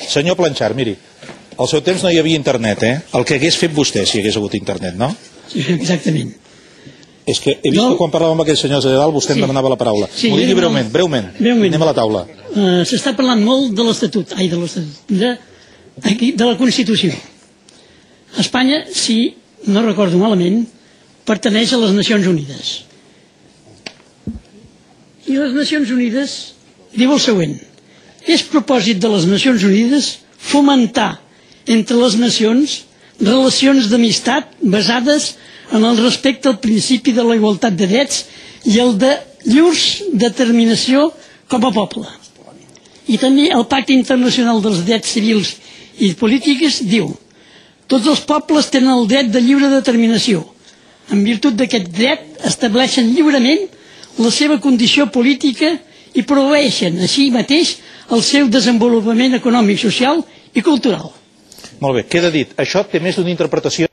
Senyor Planchar, miri, al seu temps no hi havia internet, eh? El que hagués fet vostè si hi hagués hagut internet, no? Sí, exactament. És que he vist que quan parlàvem amb aquells senyors de dalt vostè em demanava la paraula. M'ho digui breument. Anem a la taula. S'està parlant molt de l'Estatut, de la Constitució. Espanya, si no recordo malament, pertaneix a les Nacions Unides. I les Nacions Unides diu el següent: és propòsit de les Nacions Unides fomentar entre les nacions relacions d'amistat basades en el respecte al principi de la igualtat de drets i el de llurs determinació com a poble. I també el Pacte Internacional dels Drets Civils i Polítics diu: tots els pobles tenen el dret de lliure determinació. En virtut d'aquest dret estableixen lliurement la seva condició política i proveeixen així mateix el seu desenvolupament econòmic, social i cultural. Molt bé, queda dit. Això té més d'una interpretació.